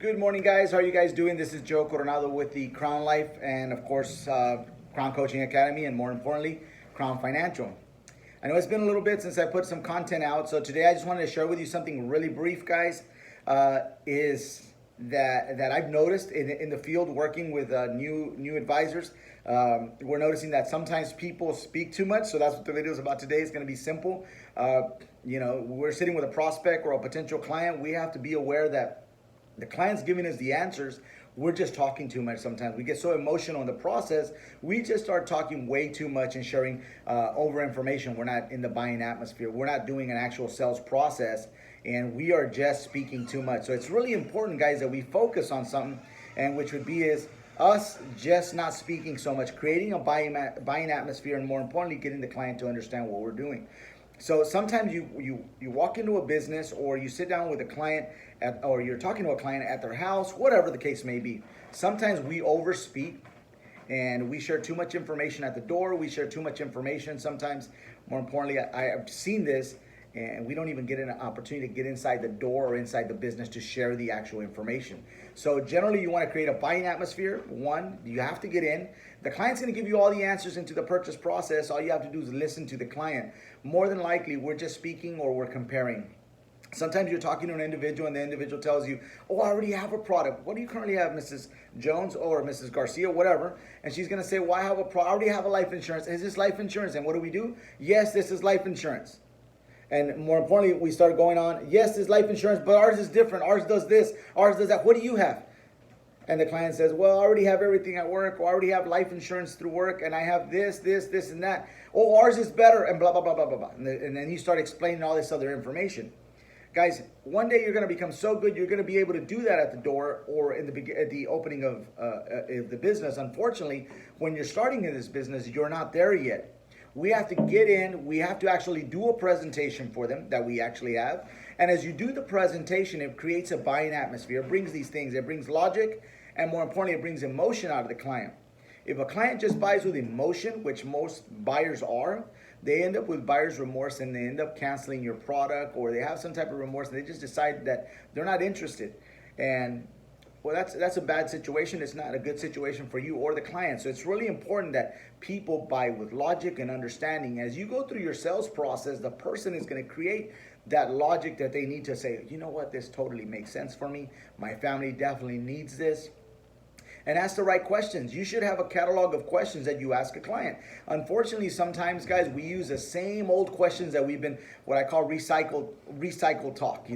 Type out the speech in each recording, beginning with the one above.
Good morning, guys. How are you guys doing? This is Joe Coronado with the Crown Life and, of course, Crown Coaching Academy, and more importantly, Crown Financial. I know it's been a little bit since I put some content out, so today I just wanted to share with you something really brief, guys. Is that I've noticed in the field working with new advisors. We're noticing that sometimes people speak too much, so that's what the video is about today. It's going to be simple. We're sitting with a prospect or a potential client. We have to be aware that the client's giving us the answers. We're just talking too much sometimes. We get so emotional in the process, we just start talking way too much and sharing over information. We're not in the buying atmosphere. We're not doing an actual sales process, and we are just speaking too much. So it's really important, guys, that we focus on something, and which would be is us just not speaking so much, creating a buying atmosphere, and more importantly, getting the client to understand what we're doing. So sometimes you walk into a business, or you sit down with a client or you're talking to a client at their house, whatever the case may be. Sometimes we overspeak and we share too much information at the door. We share too much information. Sometimes, more importantly, I've seen this, and we don't even get an opportunity to get inside the door or inside the business to share the actual information. So generally, you want to create a buying atmosphere. One, you have to get in. The client's going to give you all the answers into the purchase process. All you have to do is listen to the client. More than likely, we're just speaking or we're comparing. Sometimes you're talking to an individual and the individual tells you, oh, I already have a product. What do you currently have, Mrs. Jones or Mrs. Garcia, whatever? And she's going to say, well, I already have a life insurance. Is this life insurance? And what do? Yes, this is life insurance. And more importantly, we start going on, yes, this life insurance, but ours is different. Ours does this, ours does that. What do you have? And the client says, well, I already have everything at work, or I already have life insurance through work, and I have this, and that. Oh, ours is better, and blah, blah, blah, blah, blah, blah. And then you start explaining all this other information. Guys, one day you're going to become so good, you're going to be able to do that at the door or at the opening of the business. Unfortunately, when you're starting in this business, you're not there yet. We have to get in. We have to actually do a presentation for them that we actually have. And as you do the presentation, it creates a buying atmosphere. It brings these things. It brings logic, and more importantly, it brings emotion out of the client. If a client just buys with emotion, which most buyers are, they end up with buyer's remorse, and they end up canceling your product, or they have some type of remorse and they just decide that they're not interested. And well, that's a bad situation. It's not a good situation for you or the client. So it's really important that people buy with logic and understanding. As you go through your sales process, the person is going to create that logic that they need to say, you know what, this totally makes sense for me. My family definitely needs this. And ask the right questions. You should have a catalog of questions that you ask a client. Unfortunately, sometimes, guys, we use the same old questions that we've been, what I call recycled talk,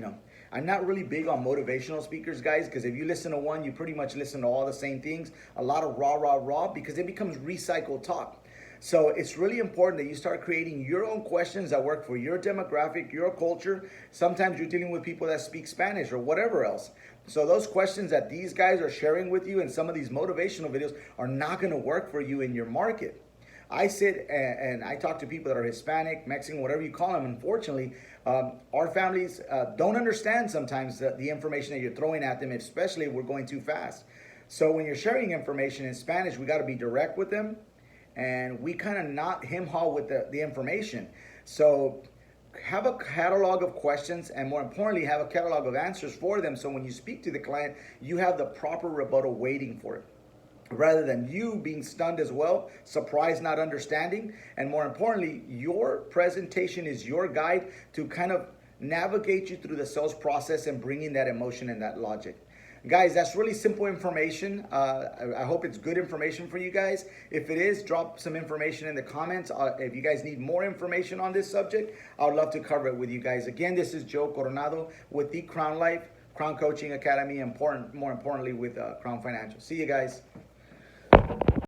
I'm not really big on motivational speakers, guys, because if you listen to one, you pretty much listen to all the same things. A lot of rah, because it becomes recycled talk. So it's really important that you start creating your own questions that work for your demographic, your culture. Sometimes you're dealing with people that speak Spanish or whatever else. So those questions that these guys are sharing with you in some of these motivational videos are not going to work for you in your market. I sit and I talk to people that are Hispanic, Mexican, whatever you call them. Unfortunately, our families don't understand sometimes the information that you're throwing at them, especially if we're going too fast. So when you're sharing information in Spanish, we got to be direct with them. And we kind of not hem-haw with the information. So have a catalog of questions, and more importantly, have a catalog of answers for them. So when you speak to the client, you have the proper rebuttal waiting for it, rather than you being stunned as well, surprised, not understanding. And more importantly, your presentation is your guide to kind of navigate you through the sales process and bringing that emotion and that logic. Guys, that's really simple information. I hope it's good information for you guys. If it is, drop some information in the comments. If you guys need more information on this subject, I would love to cover it with you guys. Again, this is Joe Coronado with the Crown Life, Crown Coaching Academy, and more importantly with Crown Financial. See you guys.